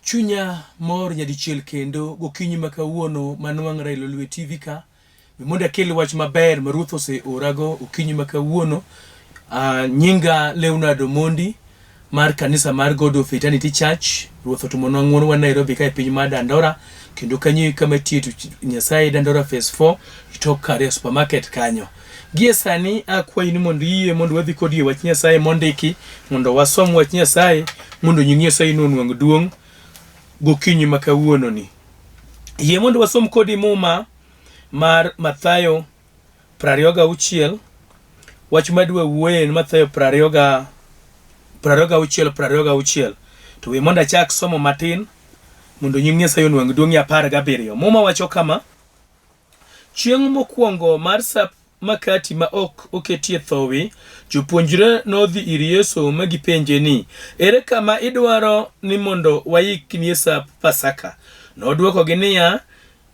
Chunya mor nyadichiel kendo gokinyi makawuono manwang'ra Lolwe TV ka. Mondo akel wach maber ma Ruoth oseorago okinyi makawuono. Nyinga LEONARD Mondi mar kanisa mar God of Eternity Church. Ruoth otumonwa ng'wono wa Nairobi ka e piny mar Dandora. Kendo kanyo kama tie to Nyasaye Dandora Phase 4 itok kare supermarket kanyo. Gie sani akwayi ni mondo yie mondo wadhi kodi wach Nyasaye mondiki mondo wasom wach Nyasaye mondo nying Nyasaye nonwang' duong' gokinyi makawuono ni. Yie mondo wasom kodi muma mar Mathayo 26. Wach madwa wuoye Mathayo 26. To we mondo achak somo matin mondo nying Nyasaye onwang' duong' 17. Muma wacho kama: Chieng' mokwongo mar sap makati ma ok oketie thowi, jopuonjre nodhi ir Yesu ma gipenje ni, ere kama idwaro ni mondo waiknie sap Pasaka? Nodwokogi niya,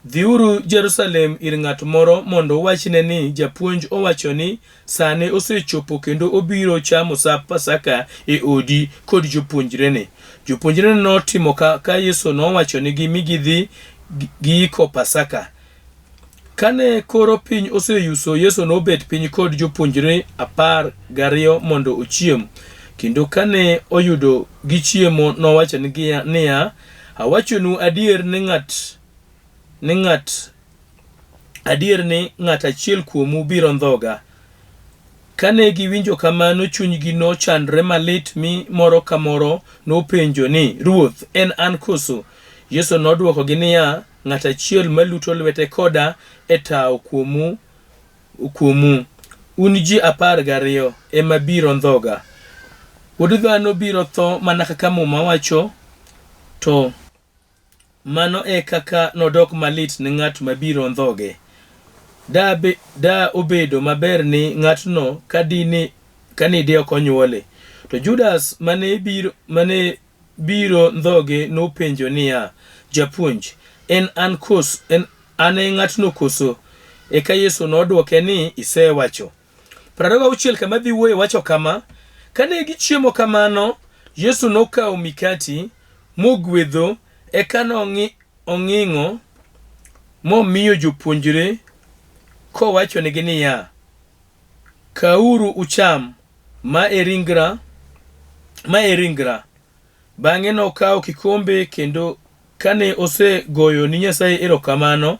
dhiuru Jerusalem ir ng'at moro mondo wachne ni japuonj owacho ni sane osechopo kendo obiro chamo sap Pasaka e odi kod jopuonjrene. Jopuonjrene notimo ka Yesu nowachonegi mi gidhi giiko Pasaka. Kane koro piny oseyuso, Yesu nobet piny kod jopuonjre 12 mondo ochiem. Kendo kane oyudo gichiemo nowacho niya, awachonu adier ni ng'at achiel kuomu biro ndhoga. Kane giwinjo kamano, chunygi nochandre malit mi moro ka moro nopenjo ni, Ruoth, en an koso? Yesu nodwokogi niya, ng'at achiel maluto lwete koda e tawo kuomu. Un ji 12 ema biro ndhoga. Wuod dhano biro tho mana kaka muma wacho, to mano e kaka nodok malit ni ng'at mabiro ndhoge. Da obedo maber ni ng'atno kanide ok onywole. To Judas mane biro ndhoge nopenjo niya, Japuonj, en ane ng'atno koso? Eka Yesu nodwoke ni, isewacho. 26 kama dhi wuoye wacho kama: Kane gichiemo kamano, Yesu nokawo makati, moguedho, eka nong'ingo momiyo jopuonjre kowachonegi niya, Kawuru ucham, ma e ringra. Bang'e nokawo kikombe kendo kane osegoyo ni Nyasaye erokamano,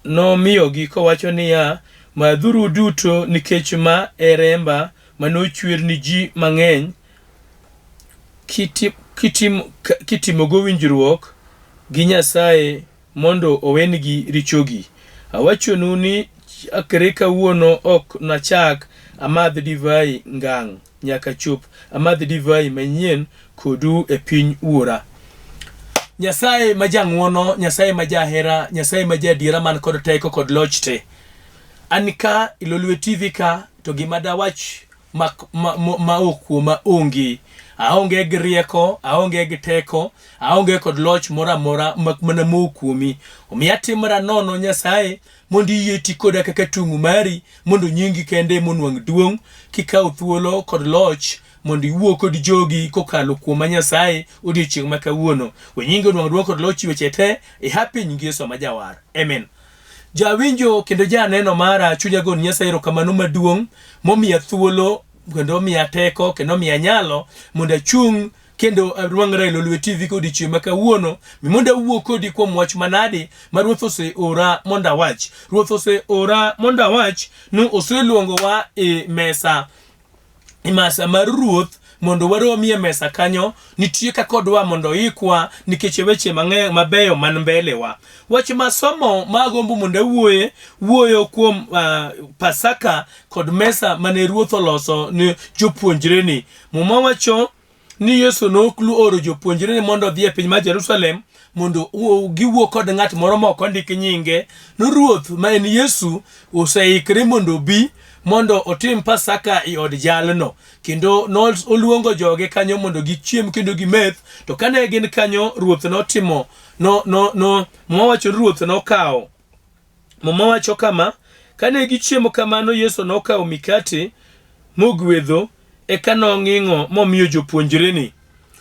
nomiyogi kowacho niya, madhuru duto nikech ma e remba manochwer ni ji mang'eny, kitimogo winjruok gi Nyasaye mondo owengi richogi. Awachonu ni chakre kawuono ok nachak amadh divai ngang' nyaka chop amadh divai manyien kodu e piny Wuora. Nyasaye ma jang'wono, Nyasaye ma jahera, Nyasaye ma jadiera man kod teko kod loch te. Anika Lolwe TV ka, to gima dawach ma okuoma onge. Aonge gi rieko, aonge gi teko, aonge kod loch moramora mak mana mokuomi. Omiya timra nono Nyasaye mondo iyeti koda kaka tung'u mari mondo nyingi kende monwang' duong', kikaw thuolo kod loch mondo iwuo kod jogi kokalo kuoma Nyasaye odiochieng' makawuono. We nyingi onwang' duong' kod loch weche te e happy nyingi Yesu majawar. Amen. Jawinjo kendo janeno mara, chunya gon Nyasaye erokamano maduong' momiya thuolo kendo omiya teko kendo omiya nyalo mondo achung' kendo arwang'ra Lolwe TV kodiochieng' makawuono mondo awuo kodi kuom wach manade ma Ruoth oseora mondo awach. Ruoth oseora mondo awach ni oseluongowa e Mesa Mar Ruoth mondo waromie mesa kanyo. Nitie kakodwa mondo ikwa nikech weche mang'eny mabeyo man mbele wa. Wach masomo magombo mondo wuoyo kuom Pasaka kod mesa mane Ruoth oloso ni jopuonjrene. Muma wacho ni Yesu nokluoro jopuonjrene mondo odhi e piny mar Jerusalem mondo giwuo kod ng'at moro moko ndiki nyinge. No Ruoth ma en Yesu oseikre mondo bi mondo otim Pasaka e od jalno. Kendo oluongo joge kanyo mondo gichiem kendo gimeth. To kane gin kanyo, Ruoth notimo muma wacho Ruoth nokawo. Muma wacho kama: Kane gichiemo kamano, Yesu nokawo makati, moguedho, eka nong'ingo momiyo jopuonjrene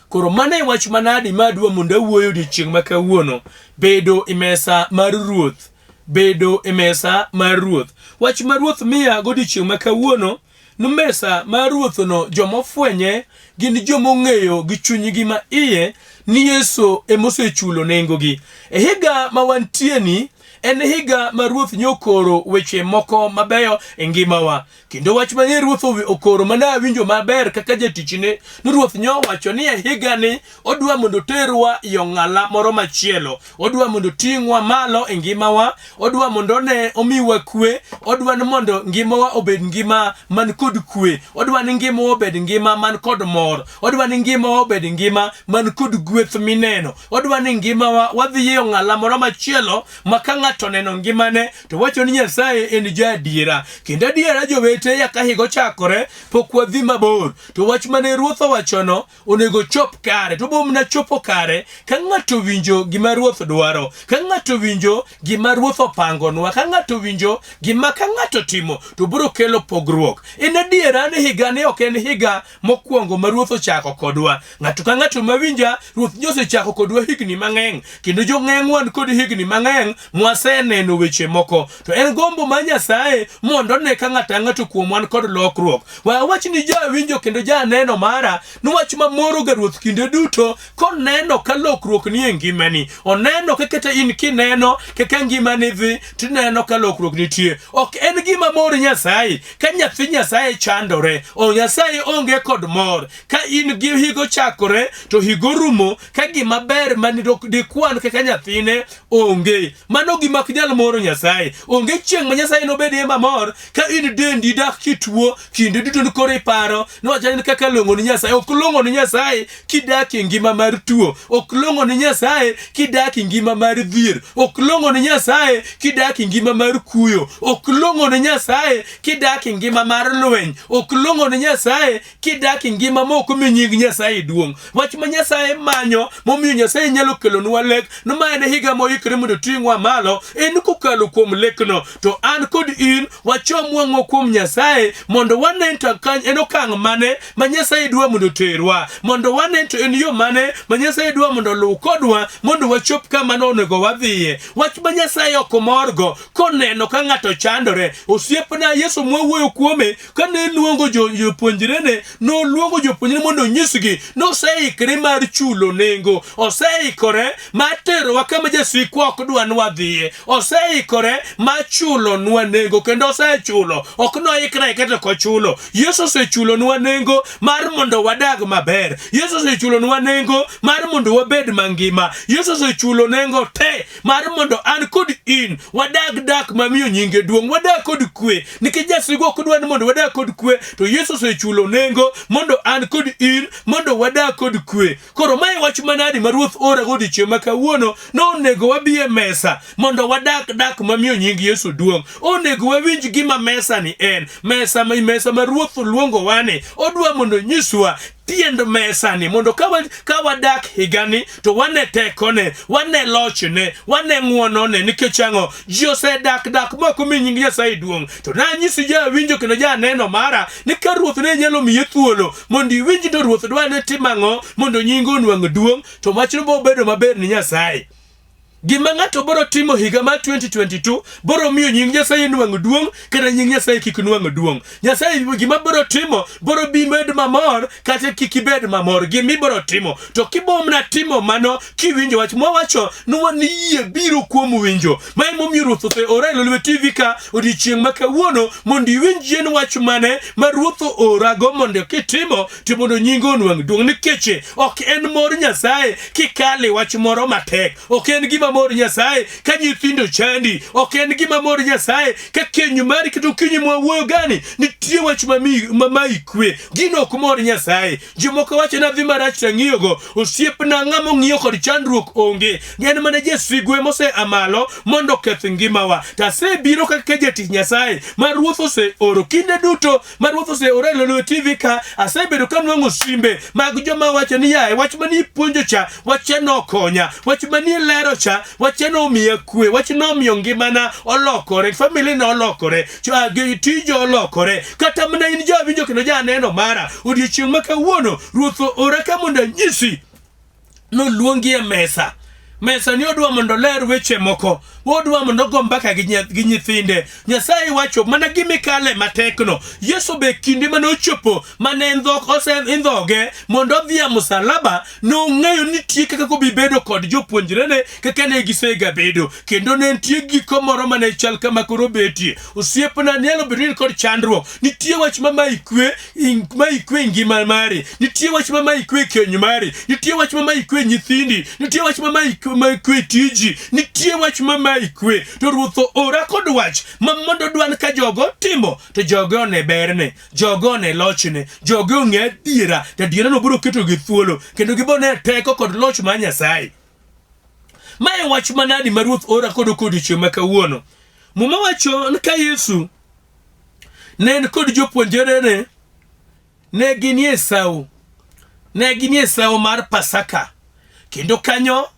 Koro mane wach manadi madwa mondo wuoyo odiochieng' ma kawuono. Bedo e mesa mar ruoth. Bedo e mesa mar ruoth. Wach mar ruoth miya godiochieng' ma kawuono. No mesa mar ruoth no jomofwenye gin jomong'eyo gi chunygi ma iye ni Yesu emosechulo nengo gi. E higa ma wantieni en higa ma ruoth nyokoro weche moko mabeyo e ngimawa. Kendo wach mane ruoth okoro mana winjo maber kaka jatichne ni ruoth nyowacho ni e higa ni odwa mondo terwa yo ng'ala moro machielo. Odwa mondo ting'wa malo e ngimawa. Odwa mondo ne omiwa kwe. Odwa mondo ngimawa obed ngima man kod kwe. Odwa ni ngimawa obed ngima man kod mor. Odwa ni ngimawa obed ngima man kod gweth mineno. Odwa ni ngimawa wadhi yo ng'ala moro machielo maka ng'ato neno ngimane to wacho ni Nyasaye en jadiera. Kendo adiera jowete yaka higa chakore pok wadhi mabor. To wach mane ruoth owachono onego chop kare. To bomna chopo kare ka ng'ato winjo gima ruoth dwaro. Ka ng'ato winjo gima ruoth opangonwa. Ka ng'ato winjo gima ka ng'ato timo to biro kelo pogruok. En adiera ni higa ni ok en higa mokwongo ma ruoth ochako kodwa. Ng'ato ka ng'ato mawinja ruoth osechako kodwa higni mang'eny. Kendo jong'eng'wan kod higni mang'eny mwaseneno weche moko. To en gombo ma Nyasaye mondo ne ka ng'ato kuom wan kod lokruok. Wach ni winjo kendo neno mara ni wach mamoro ga ruoth kinde duto koneno ka lokruok ni e ngimani. Oneno kaka in kineno kaka ngimani dhi tineno ka lokruok nitie. Ok en gima mor Nyasaye ka nyathi Nyasaye chandore. O Nyasaye onge kod mor ka in gi higo chakore to higo rumo ka gima ber mani dikwan kaka nyathine onge. Mano gima nyalo moro Nyasaye. Onge chieng' ma Nyasaye nobedie mamor ka in dendi dak kituo kinde duto ni kore paro ni wacha ni kaka longo ni Nyasaye. Ok longo ni Nyasaye kidak e ngima mar tuo. Ok longo ni Nyasaye kidak e ngima mar dhier. Ok longo ni Nyasaye kidak e ngima mar kuyo. Ok longo ni Nyasaye kidak e ngima mar lweny. Ok longo ni Nyasaye kidak e ngima moko mi nying Nyasaye duong'. Wach ma Nyasaye manyo momiyo Nyasaye nyalo kelonwa lek no ma en higa moikre mondo ting'wa malo en kokalo kuom lekno. To an kod in wachom wang'o kuom Nyasaye mondo wanen to en okang' mane ma Nyasaye dwa mondo terwa. Mondo wanen to en yo mane ma Nyasaye dwa mondo luw kodwa mondo wachop kama onego wadhiye. Wach ma Nyasaye ok morgo koneno ka ng'ato chandore. Osiepna Yesu mwawuoyo kuome kane luongo jopuonjrene noluongo jopuonjrene mondo nyisgi noseikre mar chulo nengo. Oseikore mar terowa kama jasikwa ok dwa nwadhiye. Oseikore mar chulo nwa nengo kendo osechulo. Ok noikre kata kochulo. Yesu osechulo nwa nengo mar mondo wadag maber. Yesu osechulo nwa nengo mar mondo wabed mangima. Yesu osechulo nengo te mar mondo an kod in wadag dak mamiyo nyinge duong'. Wadag kod kwe. Nikech jasigu ok dwa ni mondo wadag kod kwe to Yesu osechulo nengo mondo an kod in mondo wadag kod kwe. Koro mae wach manadi ma ruoth ora godiochieng' ma kawuono no onego wabie mesa mondo wadag dak mamiyo nying Yesu duong'. Onego wawinj gima mesa ni en. Mesa ma ruoth luongo wane. Odwa mondo nyiswa tiend mesa ni mondo ka wadak higani to wane tekone, wane lochne, wane ng'wonone nikech ang'o ji osedak moko mi nying Nyasaye duong'. To nanyisi winjo kendo neno mara ni ka ruoth ne nyalo miye thuolo mondo iwinj to ruoth dwa ne timang'o mondo nyinge onwang' duong' to wachno bo bedo maber ni Nyasaye. Gima ng'ato biro timo higa mar 2022 biro miyo nying Nyasaye nwang' duong' kata nying Nyasaye kik nwang' duong'. Nyasaye gima biro timo biro bi med mamor kata kik ibed mamor. Gima biro timo to kibomna timo mano kiwinjo wach mwawacho ni yie biro kuom winjo. Mae momiyo ruoth ore Lolwe TV ka odiochieng' ma kawuono mondo iwinj yen wach mane ma ruoth orago mondo kitimo to mondo nyinge onwang' duong'. Nikech ok en mor Nyasaye kikale wach moro matek. Ok en gima mor Nyasaye ka nyithindo chandi. Ok en gima mor Nyasaye ka kenyu mari kito kinyi mwawuoyo gani nitie wach mamai kwe. Gino ok mor Nyasaye. Jomoko wacho na dhi marach tang'iyogo. Osiepna ng'amo ng'iyo kod chandruok onge. En mana jasigwe mose amalo mondo keth ngimawa. Tasebiro kaka jatich Nyasaye ma ruoth ose oro kinde duto ma ruoth ose ore Lolwe TV ka asebedo ka nwang'o simbe mag joma wacho ni yae wach mani puonjo cha wacha no konya. Wach mani lero cha mesa wacheno omiya kwe wachno omiyo ngimana olokore family na olokore tijo olokore kata mana in jawinjo kendo janeno mara odiochieng' ma kawuono ruoth ora ka mondo anyisi noluongi e mesa ni odwa mondo ler weche moko odwa mondo go mbaka gi nyithinde. Nyasaye wacho mana gimikale matekno. Yesu be kinde mane ochopo mane indhoge mondo odhi a musalaba nong'eyo ni tie kaka kobi bedo kod jopuonjrene kaka ne gisega bedo kendo ne nitie giko moro mane chal kama koro betie. Osiepna nyalo bedo kod chandruok, nitie wach ma ikwe ngima mari, nitie wach ma ikwe keny mari, nitie wach ma ikwe nyithindi, nitie wach ma ikwe tiji, nitie wach ma ikwe. To ruoth ora kod wach ma mondo dwan ka jogo timo to jogo ne berne, jogo ne lochne, jogo ng'e adiera, to adiera no biro keto gi thuolo kendo gibone teko kod loch ma Nyasaye. Mae wach manadi ma ruoth ora kod odiochieng' ma kawuono. Muma wacho ni ka Yesu ne en kod jopuonjrene ne ginie sawo mar Pasaka kendo kanyo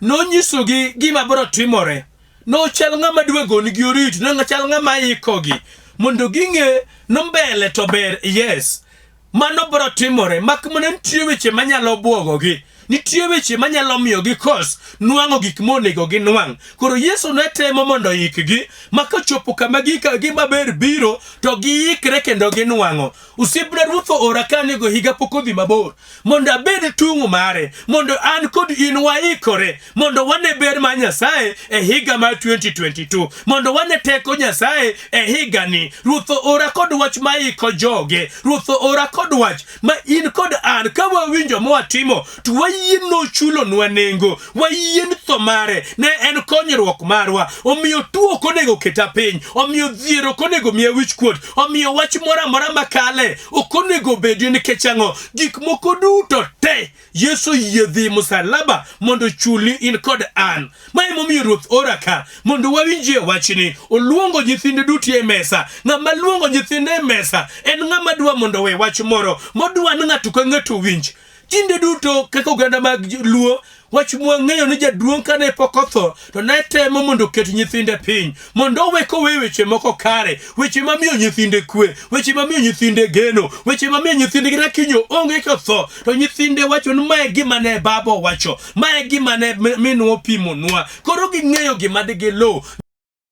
nonyisogi gima biro timore. No chal ng'ama dwe goni gi orit, no chal ng'ama ikogi mondo ging'e no mbele to ber. Yes, mano biro timore, mak mana nitie weche manyalo buogogi, nitie weche manyalo miyo gi kos nwang'o gik monego gi nwang'. Koro Yesu ne temo mondo yikgi maka chopo kama gima ber biro to giyikre kendo gi nwang'o. Osiepna ruoth ora kanego higa pok odhi mabor mondo abed tung' mare, mondo an kod in waikore mondo wane ber ma Nyasaye e higa mar 2022, mondo wane teko Nyasaye e higa ni. Ruoth ora kod wach ma iko joge, ruoth ora kod wach ma in kod an ka wawinjo mwatimo to wayien no chulo nwa nengo, wayien tho mare ne en konyruok marwa. Omiyo tuo konego keta piny, omiyo dhiero konego miya wich kuot, omiyo wach mora mora makale okonego bedi nikech ang'o? Gik moko duto te Yesu yie dhi musalaba mondo chuli in kod an. Mae momiyo ruoth ora ka mondo wawinjie wachni. Oluongo nyithinde duto e mesa. Ng'ama luongo nyithinde e mesa en ng'ama dwa mondo we wach moro modwa ni ng'ato ka ng'ato winj. Kinde duto kaka oganda mag Luo wach mwang'eyo ni jaduong' kane pok otho to ne temo mondo ket nyithinde piny mondo weko weche moko kare, weche mamiyo nyithinde kwe, weche mamiyo nyithinde geno, weche mamiyo nyithinde gina kinyo onge kotho to nyithinde wacho ni mae gima ne babo wacho, mae gima ne minwa pimonwa. Koro ging'eyo gima digilo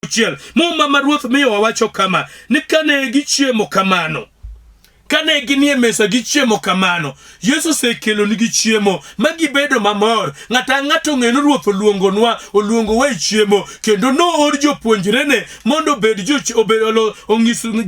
chiel. Muma ma ruoth miyo wawacho kama ni kane gichiemo kamano, kane ginie mesa gichiemo kamano, Yesu sekelo ni gichiemo magibedo mamor. Ng'ata ng'ato ng'eno ruoth oluongo we chiemo kendo no or jopuonjrene mondo bed ong'iso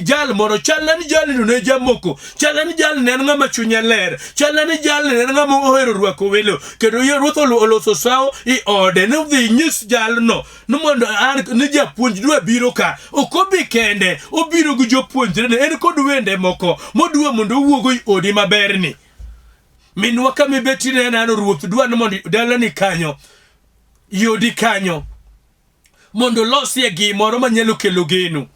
jal moro. Chalna ni jal no ne jamoko, chalna ni jal ne en ng'ama chunye ler, chalna ni jal ne en ng'ama ohero rwako welo kendo ruoth oloso sawo i ode. Ne dhi nyis jal no mondo an ni japuonj dwa biro ka, okobi kende, obiro gi jopuonjrene, en kod wende moko modwa mondo owuogo i odi maberni. Minwa kami betine nano ruoth dwa mondo dalani kanyo, yodi kanyo mondo losie gimoro manyalo kelo geno.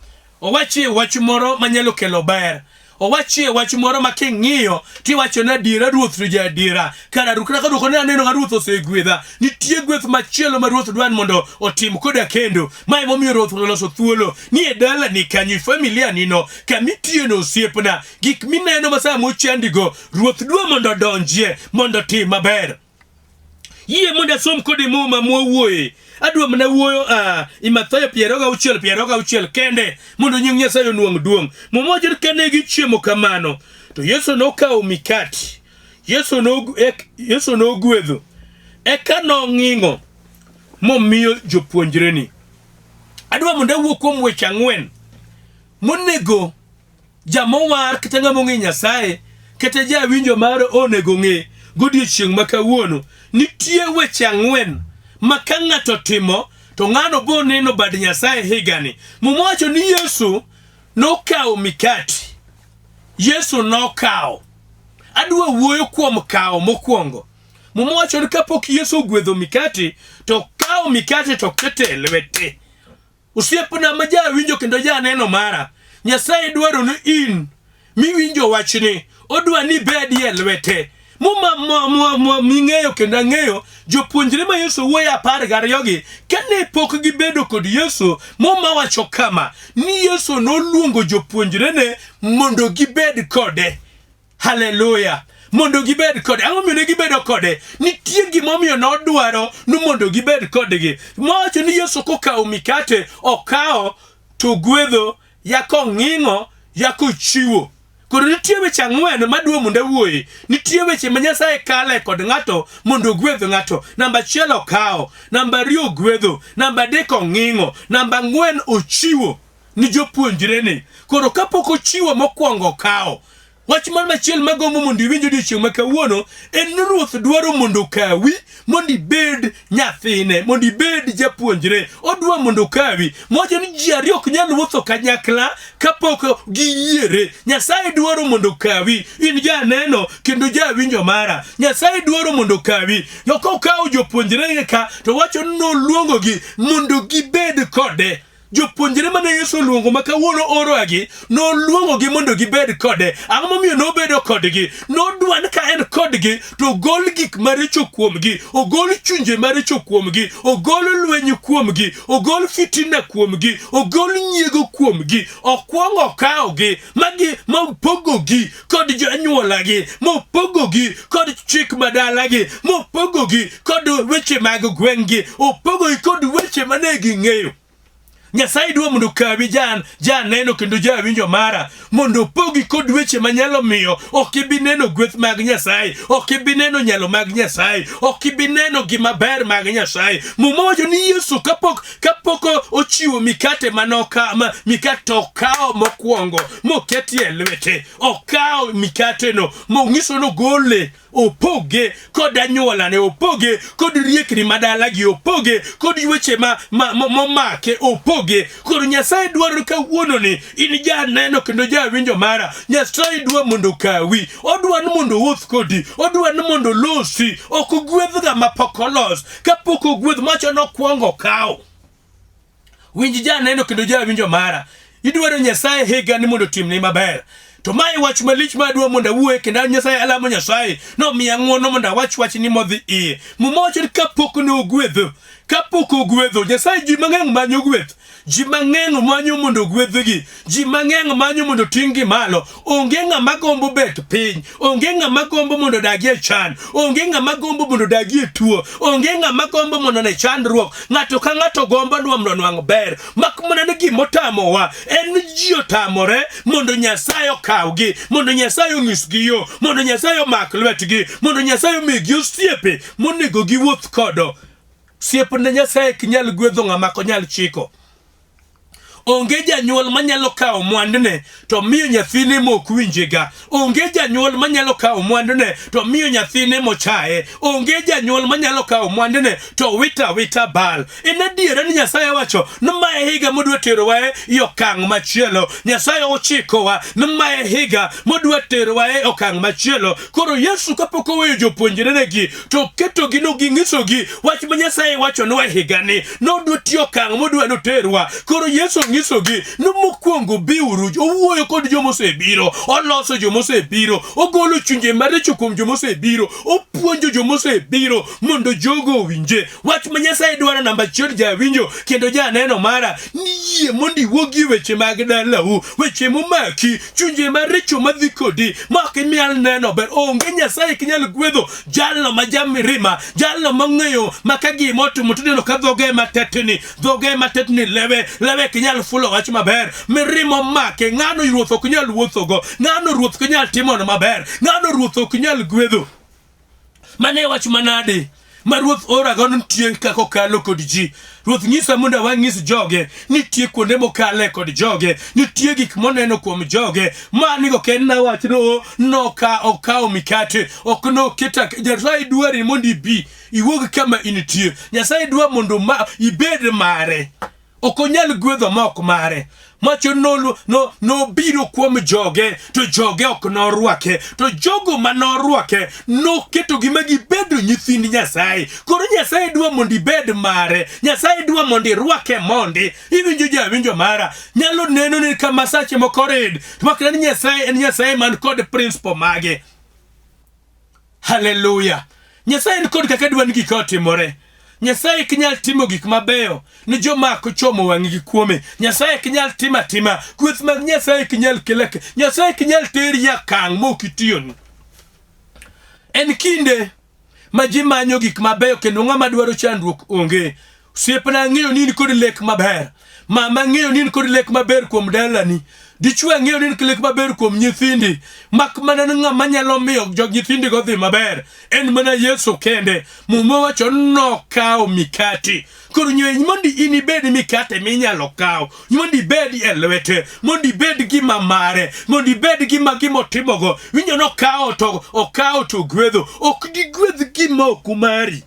Owachie wach moro manyalo kelo ber, owachie wach moro ma king'iyo tiwacho na adiera ruoth to jadiera. Kara rukna ka duko ne aneno ga ruoth osegwedha, nitie gweth machielo ma ruoth dwan mondo otim koda kendo. Mae momiyo ruoth oloso thuolo ni e dala ni kanyi familia nino kamitie no osiepna gik mineno masa mochandigo ruoth dwa mondo donjie mondo tim maber. Yie mondo asom kodi muma mwuoye. Adwa mana wuoyo i Mathayo 26 kende mondo nying Nyasaye onwang' duong'. Momojo kane gichiemo kamano to Yesu nokawo mikati, Yesu nogwedho, eka nong'ingo momiyo jopuonjrene. Adwa mondo awuo kuom weche 4 monego jamowar kata ng'ama ong'e Nyasaye kata jawinjo mar onego ng'e godiochieng' ma kawuono. Nitie weche 4 maka ng'ato timo to ng'ano bo neno bad Nyasaye higani. Mumocho ni Yesu nokawo mikati, Yesu nokawo. Adwa wuoyo kuom kawo mokwongo. Mumocho ni kapok Yesu ogwedho mikati to kawo mikati to kete lwete. Osiepna ma jawinjo kendo janeno mara, Nyasaye dwaro ni in miwinjo wachni odwa ni bedie lwete ming'eyo kendo ang'eyo jopuonjre ma Yesu wuoyo 12 gi kane pok gibedo kod Yesu wacho kama ni Yesu noluongo jopuonjrene mondo gibed kode. Haleluya. Mondo gibed kode. Ang'o miyo ne gibedo kode? Nitie gimomiyo nodwaro ni mondo gibed kodgi. Mawacho ni Yesu kokawo mikate, okawo to gwedho, yako ng'ingo, yako chiwo. Koro nitie weche 4 madwa mondo wuoye. Nitie weche ma Nyasaye kale kod ng'ato mondo gwedho ng'ato. Namba 1 okawo, namba 2 gwedho, namba 3 ong'ingo, namba 4 ochiwo ni jopuonjrene. Koro kapok ochiwo mokwongo okawo. Wach mar machiel magombo mondo iwinjo odiochieng' ma kawuono en ni Ruoth dwaro mondo kawi mondo ibed nyathine, mondo ibed japuonjre. Odwa mondo kawi. Moja ni ji ariyo ok nyal wuotho kanyakla kapok giyiere. Nyasaye dwaro mondo kawi. In janeno kendo jawinjo mara. Nyasaye dwaro mondo kawi. Yoko kawo jopuonjre ka to wacho ni noluongogi mondo gibed kode. Jopuonjre mane Yesu luongo ma kawuono orogi noluongogi mondo gibed kode. Ang'o momiyo nobedo kodgi? Nodwa ni ka en kodgi to ogol gik maricho kuomgi, ogol chunje maricho kuomgi, ogol lweny kuomgi, ogol fitina kuomgi, ogol nyiego kuomgi. Okwongo kawogi ma opogogi kod jonyuolagi, mopogogi kod chik madalagi, mopogogi kod weche mag gweng'gi, opogogi kod weche mane ging'eyo. Nyasaye dwa mondo kawi janeno kendo jawinjo mara mondo pogi kod weche manyalo miyo ok ibi neno gweth mag Nyasaye, ok ibi neno nyalo mag Nyasaye, ok ibi neno gima ber mag Nyasaye. Mumojo ni Yesu kapok ochiwo mikate mikate okawo mokwongo moketie lwete, okawo mikate no mong'iso no gole, opoge kod anyuolane, opoge kod riekni madalagi, opoge kod weche momake, opoge. Koro Nyasaye dwaro kawuono ni in janeno kendo jawinjo mara. Nyasaye dwa mondo kawi. Odwa ni mondo wuoth kodi. Odwa ni mondo losi. Ok ogwedhga mapok olos. Kapok ogwedh macho nokwongo kawo. Winj janeno kendo jawinjo mara. Idwaro Nyasaye higa ni mondo timni maber. To mae wach malich madwa mondo awuoye kendo Nyasaye alamo Nyasaye no miya ng'wono mondo awach ni modhi iye. Mumocho kapok nogwedho. Kapok ogwedho Nyasaye ji mang'eny manyo gweth. Ji mang'eny manyo mondo gwedhgi. Ji mang'eny manyo mondo ting'gi malo. Onge ng'ama gombo bet piny. Onge ng'ama gombo mondo dagie chan. Onge ng'ama gombo mondo dagie tuo. Onge ng'ama gombo mondo ne chandruok. Ng'ato ka ng'ato gombo mondo nwang' ber. Mak mana ni gimotamowa en ji otamore mondo Nyasaye okawgi, mondo Nyasaye onyisgi yo, mondo Nyasaye omak lwetgi, mondo Nyasaye omigi osiepe monego giwuoth kodo. Siep ne Nyasaye kinyal gwedho ng'ama konyal chiko. Onge janyuol manyalo kawo mwandune to miyo nyathine mok winjega. Onge janyuol manyalo kawo mwandune to miyo nyathine mochaye. Onge janyuol manyalo kawo mwandune to wita bal. En adiera ni Nyasaye wacho ni mae higa modwa terowa e okang' machielo. Nyasaye ochikowa ni mae higa modwa terowa e okang' machielo. Koro Yesu kapok oweyo jopuonjrenegi to ketogi no ging'isogi wach ma Nyasaye wacho ni higa ni nodwa tiyo okang' modwa noterwa. Koro Yesu ng'isogi ni mokwongo biuru. Owuoyo kod jomosebiro, oloso jomosebiro, ogolo chunje maricho kuom jomosebiro, opuonjo jomosebiro mondo jogo owinje. Wach ma Nyasaye dwaro namba 1 jawinjo kendo janeno mara ni yie mondo iwuogi weche mag dalau, weche momaki, chunje maricho madhi kodi mak imial neno ber. Onge Nyasaye kinyal gwedho jalno ma jamirima, jalno mang'eyo maka gimotimo tudeno ka dhoge matetni lewe kinyal fulo wach maber. Mirimo make ng'ano Ruoth ok nyal wuothogo, ng'ano Ruoth ok nyal timo maber, ng'ano Ruoth ok nyal gwedho. Mane wach manade ma Ruoth orago nitie kako kalo kod ji. Ruoth nyisa mondo wang'is joge nitie kuonde mokale kod joge, nitie gik moneno kuom joge. Manigo ken na wach okawo mikate, ok noketa. Nyasaye dwari mondo ibi iwuog kama intie. Nyasaye dwa mondo ibed mare. Okonyal gwedho mok mare. Macho no biro kuom joge to joge ok norwake, to jogo manorwake no keto gima gibedo nyithind Nyasaye. Koro Nyasaye dwa mondo ibed mare. Nyasaye dwa mondo irwake mondi. Iwinjo jawinjo mara. Nyalo neno ni kama sache moko red. Makna ni Nyasaye en Nyasaye man kod principle mage. Hallelujah. Nyasaye ni kod kaka dwani gik otimore. Nyasaye kinyal timo gik mabeyo ni joma kochomo wang'igi kuome. Nyasaye kinyal tima gweth mag Nyasaye kinyal keleke. Nyasaye kinyal teri yakang' mokitiyoni. En kinde ma ji manyo gik mabeyo kendo ng'ama dwaro chandruok onge. Osiepna ng'eyo ni in kod lek maber. Mama ng'eyo ni in kod lek maber kuom dalani. Dichwe ng'eyo ni in kod lek maber kuom nyithindi. Mak mana ni ng'ama nyalo miyo nyithindi go dhi maber. En mana Yesu kende. Muma wacho nokawo mikati. Koro nywe mondi in ibed mikate minyalo kawo. Mondi ibed e lwete. Mondi ibed gima mare. Mondi ibed gima otimogo. Winjo nokawo to gwedho. Ok di gwedh gima okumari.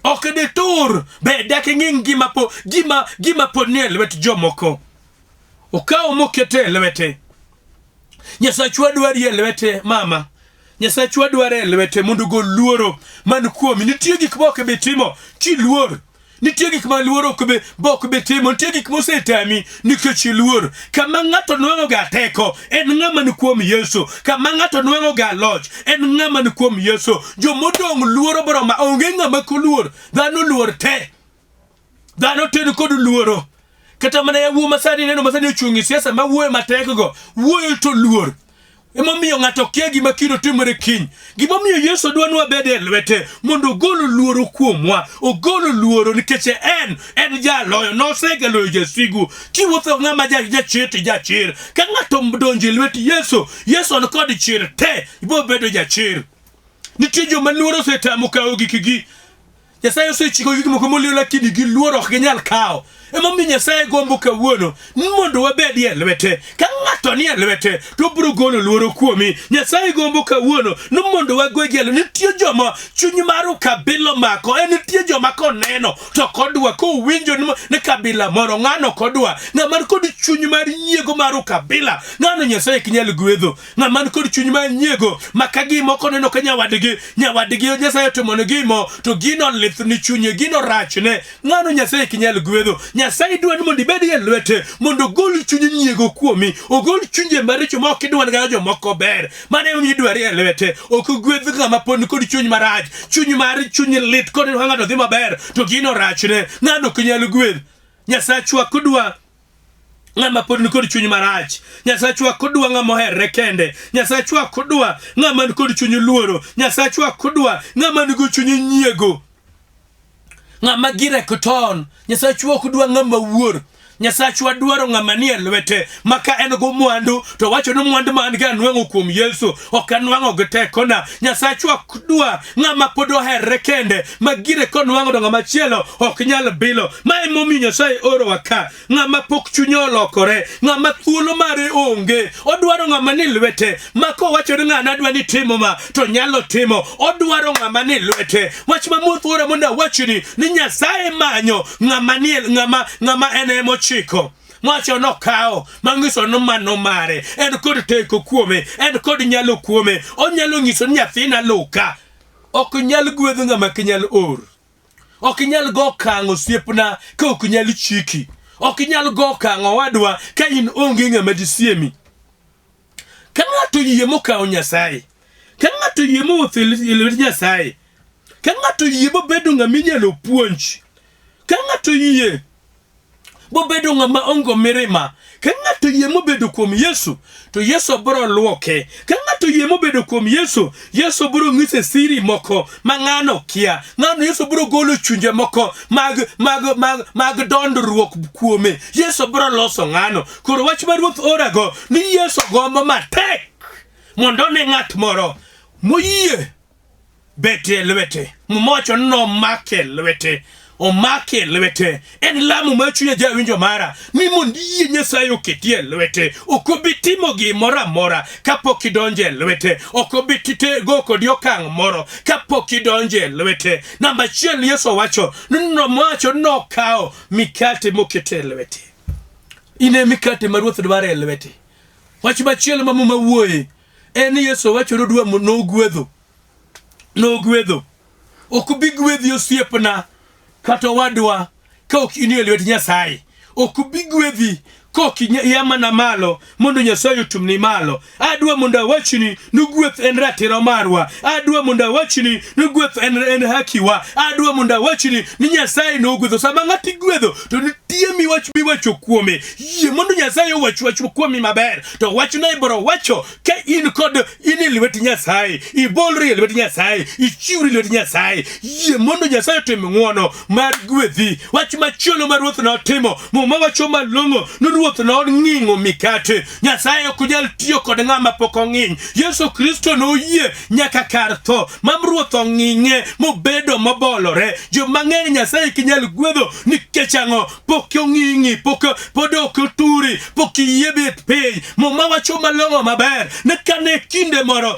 Ok de tur. Be dak ng'ing gima pod nie lwet jomoko. Okawo mokete e lwete. Nyasachwa dwari e lwete mama. Nyasachwa dwari e lwete mondo gol luoro man kuomi. Nitie gik moko be timo kiluor. Nitie gik ma luoro ok be timo. Nitie gik mosetami nikech luor. Kama ng'ato nwang'o ga teko en ng'ama ni kuom Yesu. Kama ng'ato nwang'o ga loch en ng'ama ni kuom Yesu. Jomodong' luoro bro ma onge ng'ama koluor. Dhano luor te. Dhano te kod luoro. Kata mana yawuo masani neno masani ochungi siasa ma wuoyo matek go. Wuoyo to luor. Emomiyo ng'ato kia gima kiro timore kiny. Gimomiyo Yesu dwani wabed e lwete mondo ogolo luoro kuomwa. Ogolo luoro nikech en jaloyo. Nosegaloyo jasigu. Kiwuotho ng'ama jachir. Ka ng'ato donjo e lwet Yesu ni kod chir te. Ibo bedo jachir. Nitie joma luoro osetamo kawo gikgi. Nyasaye osechiko gik moko molio lakini gi luoro ok ginyal kawo. Emomiyo Nyasaye gombo kawuono ni mondo wabed e lwete. Ka ng'ato ni e lwete to biro golo luoro kuomi. Nyasaye gombo kawuono ni mondo wagwegi. Nitie joma chuny mar kabila mako. Nitie joma koneno to kodwa kowinjo ni kabila moro ng'ano kodwa. Ng'ama kod chuny mar nyiego mar kabila. Ng'ano Nyasaye kinyal gwedho. Ng'ama kod chuny mar nyiego maka gimo koneno ka nyawadgi Nyasaye otimone gimo to gino lith ni chunye gino rachne. Ng'ano Nyasaye kinyal gwedho. Nyasaye dwani mondo ibed e lwete mondo gol chuny nyiego kuomi. Ogol chunje maricho ma ok idwan ga jomoko ber. Mane idwari e lwete. Ok gwedh ng'ama pod kod chuny marach. Chuny lit kod ng'ato dhi maber to gino rachne. Ng'ano kinyal gwedh. Nyasachwa kodwa ng'ama pod kod chuny marach. Nyasachwa kodwa ng'ama oherre kende. Nyasachwa kodwa ng'ama kod chuny luoro. Nyasachwa kodwa ng'ama nigo chuny nyiego. Ng'ama gire koton. Nyasachwa ok dwa ng'ama wuor. Nyasachwa dwaro ng'ama ni e lwete maka en go mwandu to wacho ni mwandu man ga nwang'o kuom Yesu ok anwang'o gi tekona. Nyasachwa dwa ng'ama pod oherre kende magire konwang'o to ng'ama chielo ok nyal bilo. Ma emomiyo Nyasaye oro waka ng'ama pok chunye olokore, ng'ama thuolo mare onge. Odwaro ng'ama ni lwete mako wacho ni ng'ana dwa ni timo ma to nyalo timo. Odwaro ng'ama ni lwete. Wach mamuoth ora mondo wachni ni Nyasaye manyo ng'ama ene chiko. Mwacho nokawo mangiso no mano mare. En kod teko kuome. En kod nyalo kuome. Onyalo nyiso nyathina luka. Ok nyal gwedho ng'ama kinyal or. Ok nyal go kango osiepna ka ok nyal chiki. Ok nyal go kango wadwa ka in onge ng'ama disiemi. Ka ng'ato yie mokawo Nyasaye. Ka ng'ato yie mowuotho e lwet Nyasaye. Ka ng'ato yie mobedo ng'ama inyalo puonj. Ka ng'ato yie bobedo ng'ama ongo mirima. Ka ng'ato yie mobedo kuom Yesu to Yesu biro luoke. Ka ng'ato yie mobedo kuom Yesu biro ng'ise siri moko ma ng'ano kia. Ng'ano Yesu biro golo chunje moko mag dondruok kuome. Yesu biro loso ng'ano. Koro wach mar Ruoth orago ni Yesu gombo matek mondo ne ng'at moro moyie bete lwete. Mocho no make lwete. Omake lwete. En lamu ma chunye jawinjo mara ni mondo yie Nyasaye oketie lwete. Ok timo gimoro amora kapok idonje lwete. Ok tite go kodi okang' moro kapok idonje lwete. Namba 1 Yesu wacho nomacho nokawo mikate mokete lwete. Ine mikate ma Ruoth dware lwete. Wach machielo ma muma wuoye en Yesu wacho rodwa nogwedho. Ok bi gwedhi osiepna kata wadwa ka ok inie lwet Nyasaye. Ok bi gwedhi kokiyama na malo mondo Nyasaye otumni malo. Adwa mondo awachni ni gweth en ratiro marwa. Adwa mondo awachni ni gweth en hakiwa. Adwa mondo awachni ni Nyasaye no gwetho. Sama ng'ati gwetho to nitie miwacho kuome. Yie mondo Nyasaye wach kuomi maber. To wachno ibro wacho ka in kod in lwet Nyasaye. Ibolri lwet Nyasaye. Ichiwri lwet Nyasaye. Yie mondo Nyasaye otim ng'wono mar gwethi. Wach machielo ma Ruoth notimo. Muma wacho malong'o ni Ruoth nong'ingo mikate. Nyasaye ok nyal tiyo kod ng'ama pok ong'iny. Yesu Kristo noyie nyaka kar tho. Mam Ruoth ong'inge mobedo mobolore. Jo mang'eny Nyasaye kinyal gwedho nikech ang'o pok ong'ingi, pod ok oturi, pok iyie bet piny. Muma wacho malong'o maber ne kane kinde moro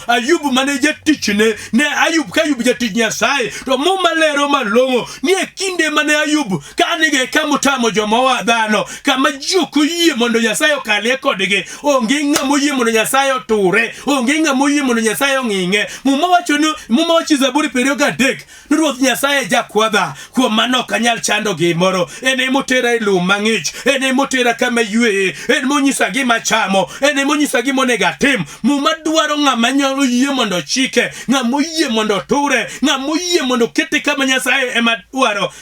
Ayub mane jatichne ne Ayub ka Ayub jatich Nyasaye. To muma lero malong'o ni e kinde mane Ayub kanige kamotamo jomowa dhano kama joko yie mondo Nyasaye okalie kodgi. Onge ng'amo yie mondo Nyasaye oture. Onge ng'amo yie mondo Nyasaye ong'inge. Muma wacho Zaburi 23 ni Ruoth Nyasaye jakwadha. Kuom mano ok anyal chando gimoro. En emotera e lum mang'ich. En emotera kama yueye. En monyisa gima chamo. En emonyisa gima onego atim. Muma dwaro ng'ama nyalo yie mondo chike. Ng'amo yie mondo ture. Ng'amo yie mondo kete kama Nyasaye ema dwaro.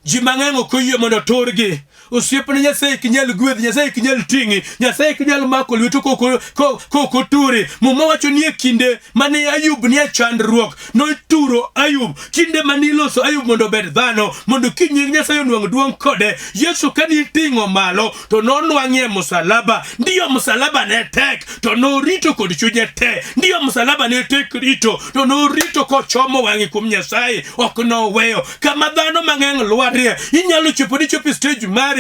Ji mang'eny ok oyie mondo turgi. Osiepne Nyasaye kinyal gwedhi, Nyasaye kinyal ting'i, Nyasaye kinyal mako lweto koko turi. Muma wacho ni e kinde mane Ayub ni e chandruok noturo Ayub. Kinde mane iloso Ayub mondo obed dhano, mondo kinying Nyasaye onwang' duong' kode. Yesu kani iting'o malo to nonwang'ie musalaba. Ndiyo musalaba ne tek to norito kod chunye te. Ndiyo musalaba ne tek rito to norito kochomo wang'i kuom Nyasaye ok noweyo. Kama dhano mang'eny lwarie inyalo chopo stage mar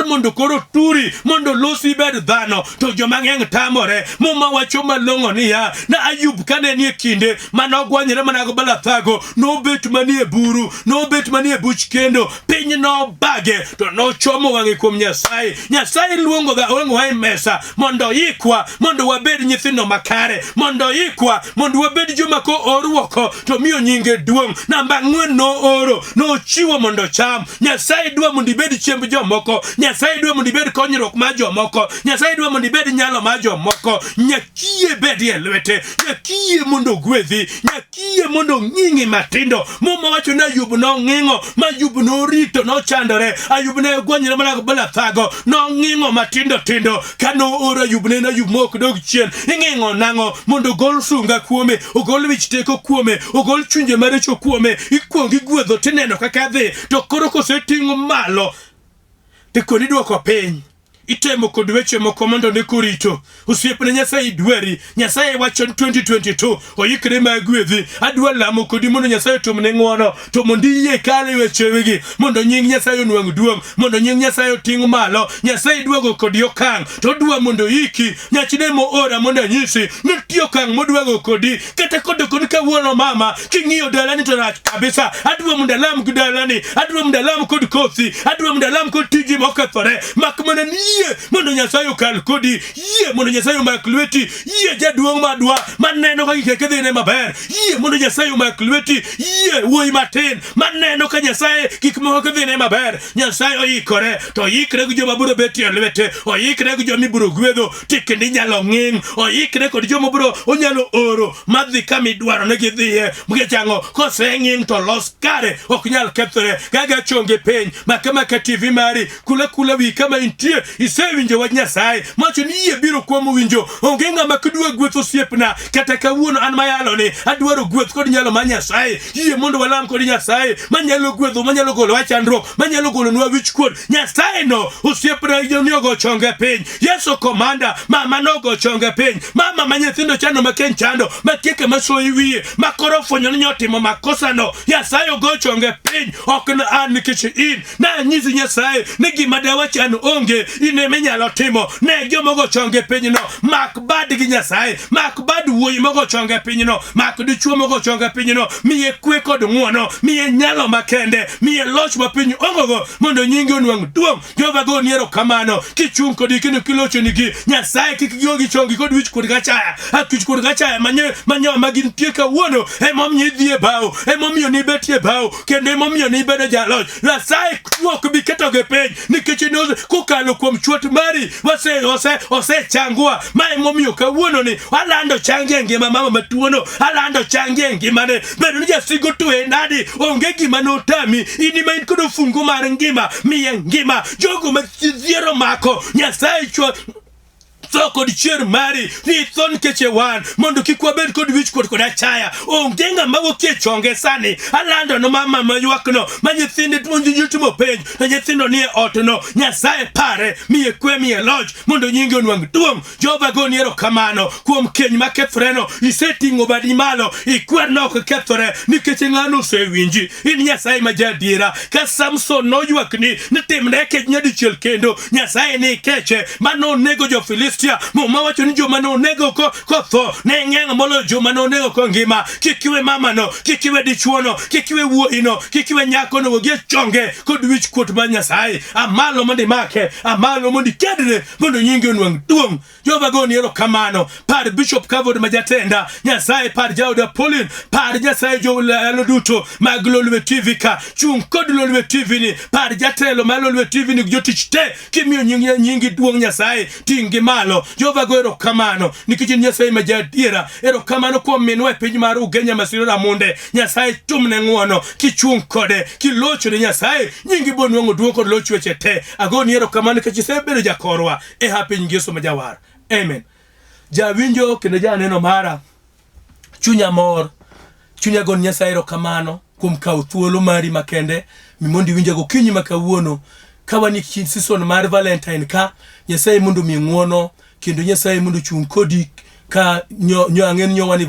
mondo koro turi mondo losi bed dhano to joma ng'eny tamore. Muma wacho malong'o niya na Ayub kane nie kinde manogwanyre manago balathago nobet manie buru, nobet manie buch kendo, piny no bage to nochomo wang'e kuom Nyasaye. Nyasaye luongo wa mesa mondo yikwa mondo wabed nyithindo makare, mondo yikwa mondo wabed joma ko orwoko to miyo nyinge duong'. Namba 4 no oro no chiwo mondo cham. Nyasaye dwa mondo ibed chiemb jomoko. Nyasaye dwa mondo ibed konyruok mar jomoko. Nyasaye dwa mondo ibed nyalo mar jomoko. Nyakiye bedie lwete. Nyakiye mondo gwedhi. Nyakiye mondo ng'ingi matindo. Muma wacho na Ayub nong'ingo. Ma Ayub norito nochandore. Ayub ne gwanyre mana balathago. Nong'ingo matindo tindo. Kano oro Ayub ne Ayub mok dog chien. Ing'ingo nang'o mondo gol sunga kuome. Ogol wich teko kuome. Ogol chunje maricho kuome. Ikuongi gwedho tineno kaka dhi. To koro koseting'o malo tekoni duoko piny. Itemo kod weche moko mondo ne kurito. Osiepne Nyasaye dwari. Nyasaye wacho 2022 oyikre ma gwedhi. Adwa lamo kodi mondo Nyasaye tumne ng'wono. To mondo iyie kale weche wigi. Mondo nying Nyasaye onwang' duong'. Mondo nying Nyasaye oting' malo. Nyasaye dwago kodi okang'. To dwa mondo iki. Nyachine mo ora mondo anyisi. Nitie okang' modwago kodi. Kata kod kodi kawuono mama. King'iyo dalani to rach kabisa. Adwa mondo alam kod dalani. Adwa mondo alam kod kothi. Adwa mondo alam kod tiji mokethore. Mak mana ni mondo Nyasaye okal kodi. Yie mondo Nyasaye omak lweti. Yie jaduong' madwa maneno ka gike dhine maber. Yie mondo Nyasaye omak lweti. Yie wuoyi matin maneno ka Nyasaye gik moko dhine maber. Nyasaye oyikore. To oyikre gi joma biro betie lwete. Oyikre gi joma ibiro gwedho tikende nyalo ng'ing. Oyikre kod joma biro onyalo oro madhi kama idwaro ne gidhiye. Mgechango koseng'ing to los kare ok nyal kethore. Gaga chonge piny makama ka TV mari kula wi kama intie isewinjo wach Nyasaye. Macho ni yie biro kuom winjo. Onge ng'ama kidwa gwetho osiepna. Kata kawuono an mayalo ni adwaro gweth kod nyalo mar Nyasaye. Yie mondo walam kod Nyasaye manyalo gwedho, manyalo golo wachandruok, manyalo golo nwa wich kuot. Nyasaye no osiepna ni ogo chonge piny. Yesu komanda mama nogo chonge piny. Mama manyithindo chando maken chando makieke masoyi wiye makoro fwenyo ni nyotimo makosa no. Nyasaye ogo chonge piny. Ok na an nikech in na nyisi Nyasaye ni gima dawachano onge. ine menyalo timo ne jomogo chonge pinyno mak bad gi Nyasaye mak bad wuoyi mogo chonge pinyno mak dichuo mogo chonge pinyno miye kwe kod ng'uono miye nyalo makende miye loch ma piny ongogo mondo nyingi onwang' duong' Jehova go niero kamano kichung' kodi kino kilocho nigi Nyasaye kik giogi chongi kod wich kod gachaya akich kod gachaya manyo magin tie kawuono emomiyo idhie bao emomiyo ni betie bao kendo emomiyo ni bedo jaloch Nyasaye kuok bi keto ge piny nikech inoze kukalo kuom chuot mari ose changwa ma emomiyo kawuono ni alando changi ngima mama matuono alando changi ngimane bedo ni jasigo tuwe nadi onge gima notami ini ma in kodo fungu mar ngima miye ngima jogo mathiero mako Nyasaye chwa soko di chier mari ni thon keche wan mondo kikwabed kod wich kod achaya ongenga mago kie chonge sani alando no mama mayuakno manyithinde tuonji jutimo pej na nyithindo nie otno Nyasaye pare miye kwe miye loch mondo nyingi onwang' duong' Jehova go niero kamano kuom keny makethoreno iseting'o badi malo ikwerno ok kethore nikech ng'ano osewinji in Nyasaye majadiera ka Samson noywakni ni timne kech nyadichiel kendo Nyasaye ni keche manonego jo-Filistia Mama wacho ni joma nonego kotho ne ng'eng' molo joma nonego ko ngima kikiwe mamano kikiwe dichuono kikiwe wuoino kikiwe nyakono wogie chonge kod wich kuot ma Nyasaye amalo mondi make amalo mondi kedne mondo nyingi onwang' duong' Jehova go niero kamano par Bishop Kawuru majatenda Nyasaye par Jauda Pauline par Nyasaye jolalo duto mag Lolwe TV ka chung kod Lolwe TV ni par jatelo mag Lolwe TV ni jotich te kimiyo nyingi duong' Nyasaye tingi malo Jehova go ero kamano nikech Nyasaye majadiera ero kamano kuom minwa piny mar ugenya masiro ramunde Nyasaye tumne ng'uono kichung' kode kilocho ne Nyasaye nyingi bonwang'o duong' kod loch weche te agoni ero kamano nikech isebedo jakorwa piny Yesu majawar amen jawinjo kendo janeno mara chunya mor chunya gon Nyasaye ero kamano kuom kawo thuolo mari makende mimondi winja go kinyi makawuono kawani season mar Valentine ka Nyasaye mundu mi ng'uono kendo Nyasaye mundu chung kodi ka ang'en nyowani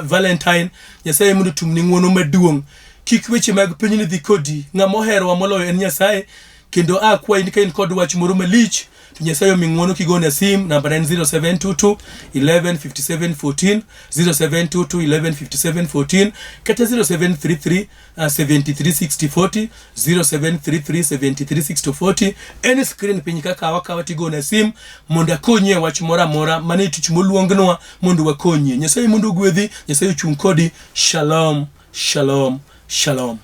Valentine Nyasaye mundu tumni ng'uono maduong' kik weche mag piny ni dhi kodi ng'ama oherowa moloyo en Nyasaye kendo akwayi ni ka in kod wach moro malich Nyasaye omi ng'uono kigona sim namba 0722 1157 14 0722 1157 14 kata 0733 736040 0733 736040 any screen piny kaka wakawa tigona sim mondo akonye wach mora mora mane tich moluongnwa mondo wakonye Nyasaye mondo gwedhi Nyasaye chung kodi shalom shalom shalom